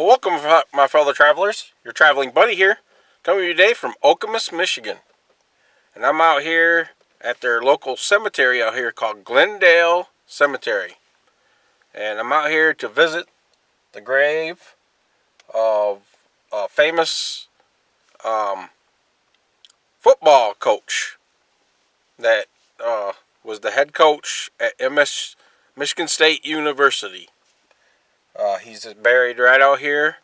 Well, welcome, my fellow travelers. Your traveling buddy here, coming to you today from Okemos, Michigan. And I'm out here at their local cemetery out here called Glendale Cemetery. And I'm out here to visit the grave of a famous football coach that was the head coach at Michigan State University. He's buried right out here.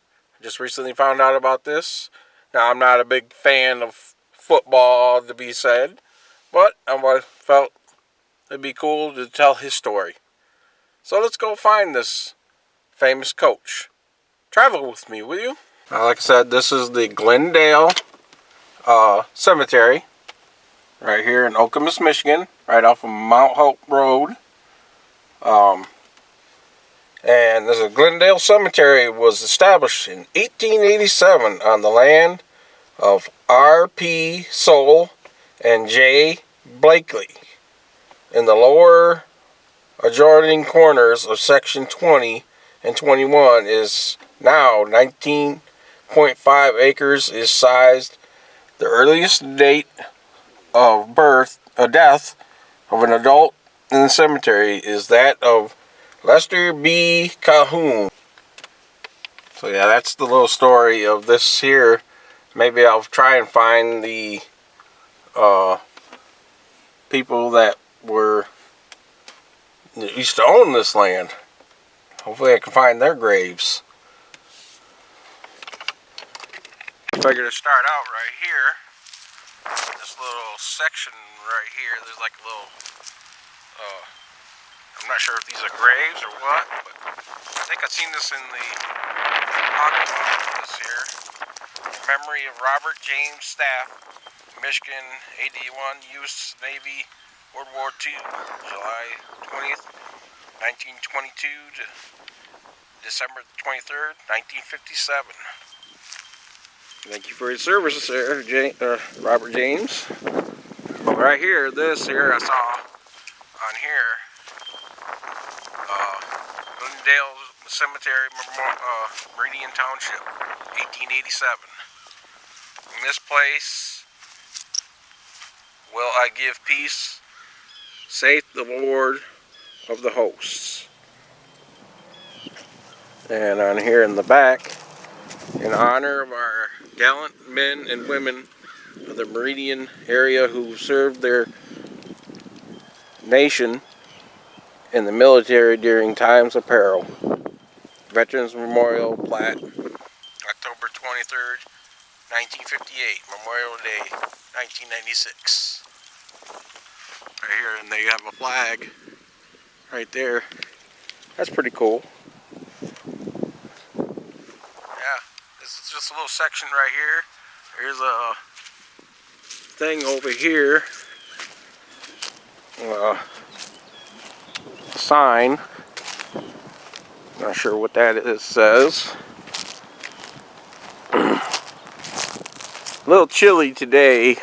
Just recently found out about this. Now, I'm not a big fan of football, to be said, but I felt it'd be cool to tell his story. So let's go find this famous coach. Travel with me, will you? Like I said, this is the Glendale Cemetery right here in Okemos, Michigan, right off of Mount Hope Road. And this Glendale Cemetery was established in 1887 on the land of R.P. Soule and J. Blakely in the lower adjoining corners of section 20 and 21 is now 19.5 acres is sized. The earliest date of death of an adult in the cemetery is that of Lester B. Calhoun. So yeah, that's the little story of this here. Maybe I'll try and find the people that used to own this land. Hopefully I can find their graves. I figured to start out right here. This little section right here, there's like a little I'm not sure if these are graves or what, but I think I've seen this in the pocket of this here. In memory of Robert James Staff, Michigan, 81, U.S. Navy, World War II, July 20th, 1922 to December 23rd, 1957. Thank you for your service, sir, Robert James. But right here, this here I saw on here, Glendale Cemetery, Meridian Township, 1887. In this place will I give peace, saith the Lord of the hosts. And on here in the back, in honor of our gallant men and women of the Meridian area who served their nation in the military during times of peril. Veterans Memorial Plat, October 23rd, 1958, Memorial Day, 1996. Right here, and they have a flag right there. That's pretty cool. Yeah, this is just a little section right here. Here's a thing over here. Sign. Not sure what that is. Says a little chilly today.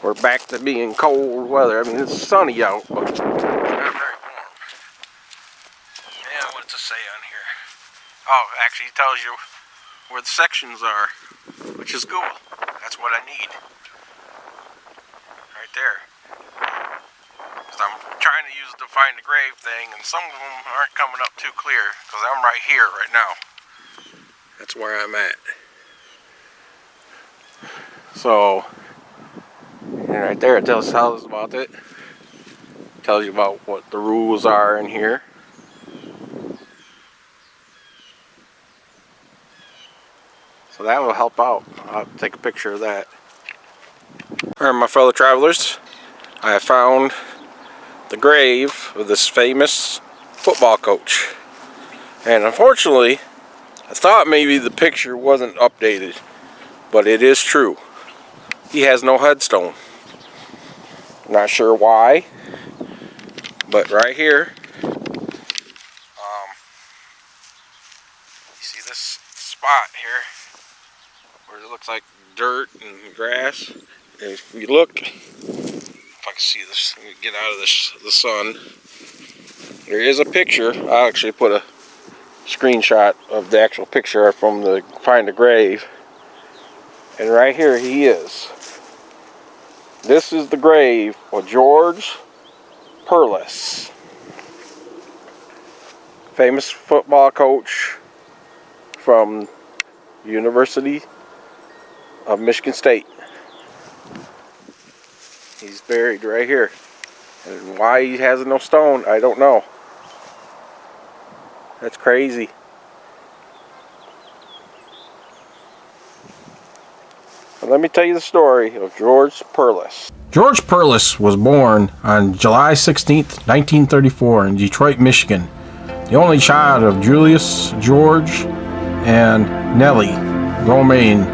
We're back to being cold weather. I mean, it's sunny out, but it's not very warm. Yeah, what does it say on here? Oh, actually it tells you where the sections are, which is cool. That's what I need. Right there. I'm trying to use the find the grave thing, and some of them aren't coming up too clear because I'm right here right now. That's where I'm at. So, and right there it tells us about it. Tells you about what the rules are in here. So that will help out. I'll take a picture of that. Alright, my fellow travelers, I have found the grave of this famous football coach. And unfortunately, I thought maybe the picture wasn't updated, but it is true. He has no headstone. Not sure why, but right here, you see this spot here where it looks like dirt and grass. If we look, if I can see this, get out of the sun. There is a picture. I'll actually put a screenshot of the actual picture from the find the grave. And right here he is. This is the grave of George Perles, famous football coach from University of Michigan State. He's buried right here. And why he has no stone, I don't know. That's crazy. But let me tell you the story of George Perles. George Perles was born on July 16th, 1934 in Detroit, Michigan. The only child of Julius George and Nellie Romaine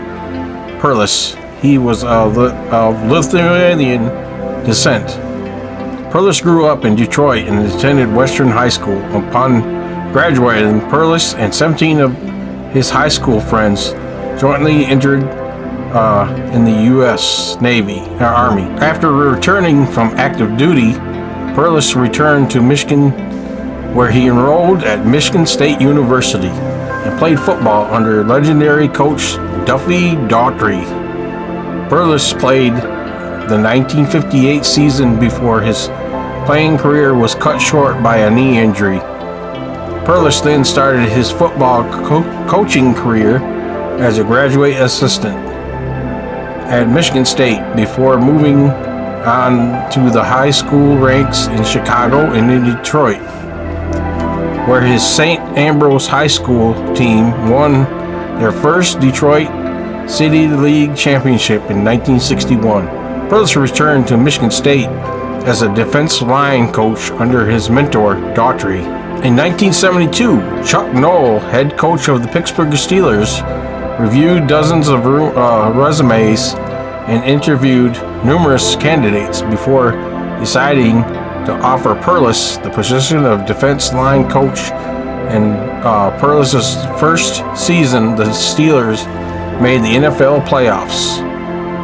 Perles. He was of Lithuanian descent. Perles grew up in Detroit and attended Western High School. Upon graduating, Perles and 17 of his high school friends jointly entered in the U.S. Army. After returning from active duty, Perles returned to Michigan, where he enrolled at Michigan State University and played football under legendary coach Duffy Daughtry. Perles played the 1958 season before his playing career was cut short by a knee injury. Perles then started his football coaching career as a graduate assistant at Michigan State before moving on to the high school ranks in Chicago and in Detroit, where his St. Ambrose High School team won their first Detroit City League championship in 1961. Perles returned to Michigan State as a defensive line coach under his mentor, Daughtry. In 1972, Chuck Noll, head coach of the Pittsburgh Steelers, reviewed dozens of resumes and interviewed numerous candidates before deciding to offer Perles the position of defense line coach. In Perles' first season, the Steelers made the NFL playoffs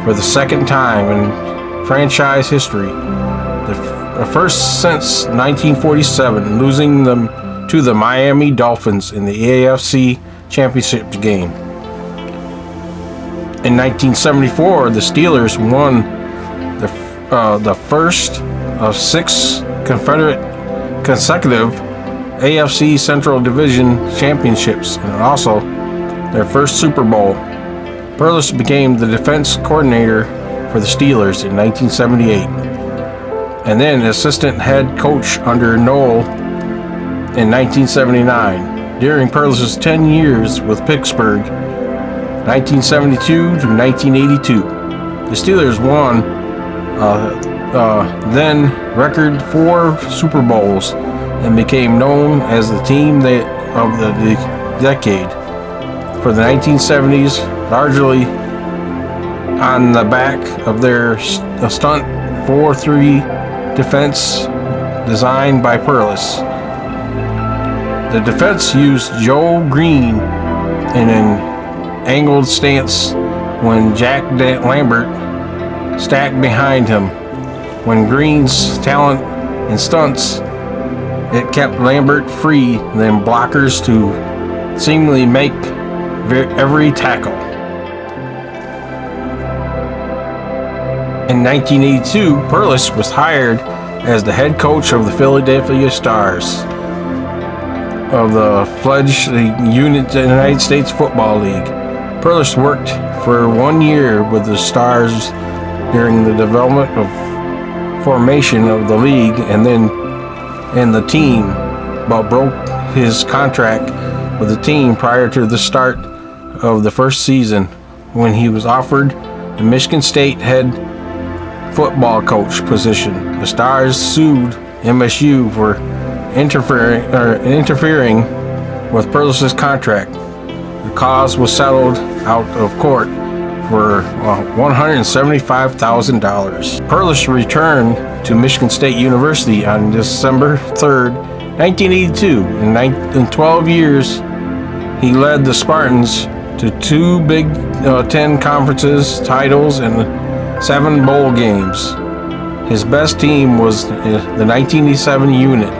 for the second time in franchise history, the first since 1947, losing them to the Miami Dolphins in the AFC Championship game. In 1974, the Steelers won the first of 6 consecutive AFC Central Division championships and also their first Super Bowl. Perles became the defense coordinator for the Steelers in 1978 and then assistant head coach under Noll in 1979. During Perles' 10 years with Pittsburgh, 1972 to 1982, the Steelers won then record 4 Super Bowls and became known as the team of the decade. For the 1970s, largely on the back of their stunt 4-3 defense designed by Perles. The defense used Joe Green in an angled stance when Jack Lambert stacked behind him. When Green's talent in stunts, it kept Lambert free, then blockers to seemingly make every tackle. In 1982, Perles was hired as the head coach of the Philadelphia Stars of the fledgling unit in the United States Football League. Perles worked for 1 year with the Stars during the development of formation of the league and the team, but broke his contract with the team prior to the start of the first season when he was offered the Michigan State head football coach position. The Stars sued MSU for interfering with Perles' contract. The cause was settled out of court for $175,000. Perles returned to Michigan State University on December 3rd, 1982. In 12 years, he led the Spartans to 2 Big Ten conferences titles and 7 bowl games. His best team was the 1987 unit,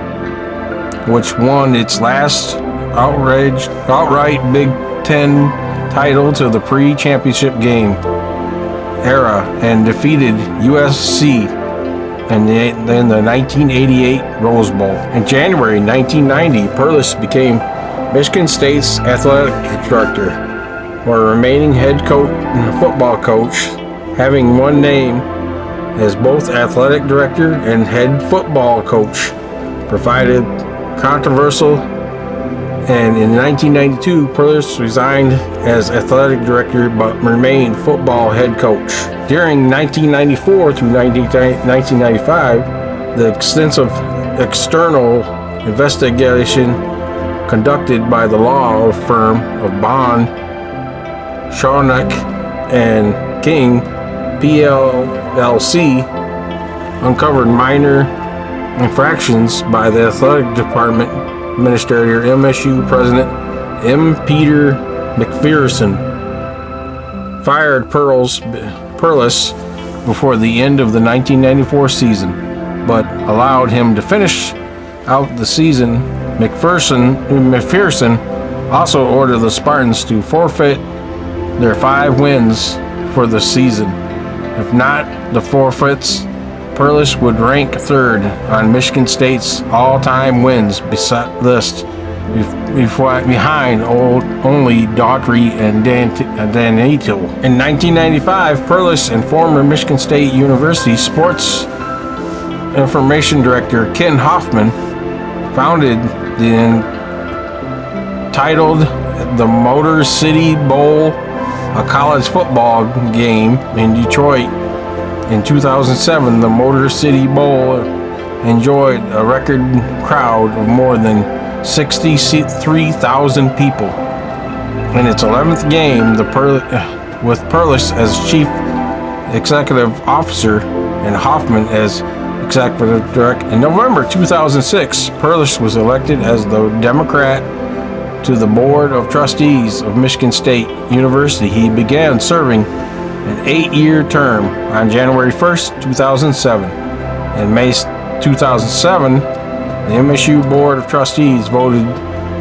which won its last outright Big Ten title to the pre-championship game era and defeated USC in the 1988 Rose Bowl. In January 1990, Perles became Michigan State's athletic director, while remaining head coach and football coach, having one name as both athletic director and head football coach. Provided controversial, and in 1992, Perles resigned as athletic director but remained football head coach. During 1994 through 1995, the extensive external investigation conducted by the law firm of Bond, Shawnock and King, PLLC, uncovered minor infractions by the athletic department administrator, MSU president M. Peter McPherson, fired Perles before the end of the 1994 season, but allowed him to finish out the season. McPherson also ordered the Spartans to forfeit their 5 wins for the season. If not the forfeits, Perles would rank third on Michigan State's all-time wins list, behind only Daughtry and Danito. In 1995, Perles and former Michigan State University sports information director Ken Hoffman founded the entitled the Motor City Bowl, a college football game in Detroit. In 2007, the Motor City Bowl enjoyed a record crowd of more than 63,000 people. In its 11th game, with Perles as chief executive officer and Hoffman as executive director. In November 2006, Perles was elected as the Democrat to the Board of Trustees of Michigan State University. He began serving an 8-year term on January 1st, 2007. In May 2007, the MSU Board of Trustees voted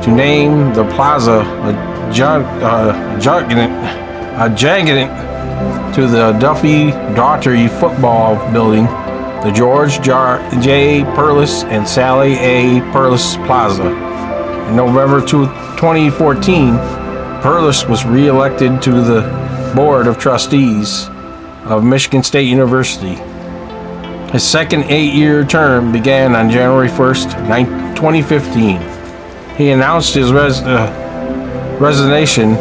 to name the plaza a jagged to the Duffy Daughtry football building, the George J. Perles and Sally A. Perles Plaza. In November 2014, Perles was re-elected to the Board of Trustees of Michigan State University. His second 8-year term began on January 1st, 2015. He announced his resignation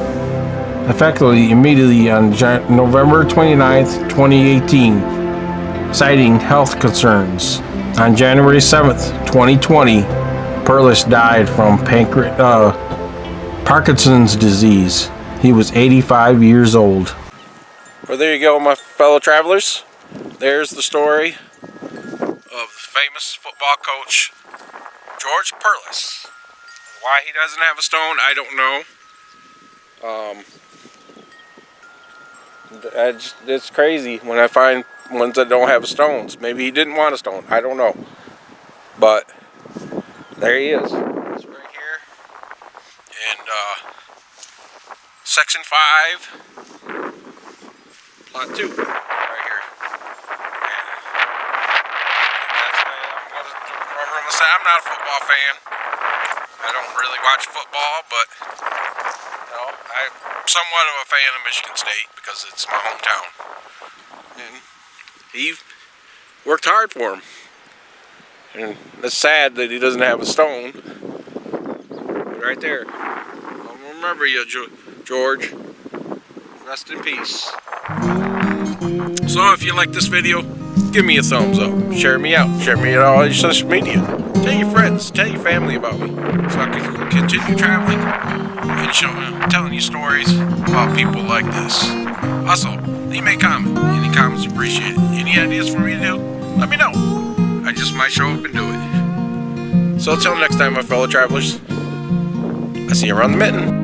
effectively immediately on November 29th, 2018, citing health concerns. On January 7th, 2020, Perles died from Parkinson's disease. He was 85 years old. Well, there you go, my fellow travelers. There's the story of the famous football coach, George Perles. Why he doesn't have a stone, I don't know. It's crazy when I find ones that don't have stones. Maybe he didn't want a stone, I don't know. But there he is. It's right here. And Section 5, Plot 2, right here. And that's I'm gonna say I'm not a football fan. I don't really watch football, but I'm somewhat of a fan of Michigan State because it's my hometown. And he worked hard for him. And it's sad that he doesn't have a stone. Right there. I'll remember you, George. Rest in peace. So if you like this video, give me a thumbs up. Share me out. Share me on all your social media. Tell your friends. Tell your family about me. So I can continue traveling and telling you stories about people like this. Also, leave me a comment. Any comments appreciated. Any ideas for me to do? Let me know. I just might show up and do it. So until next time, my fellow travelers, I see you around the mitten.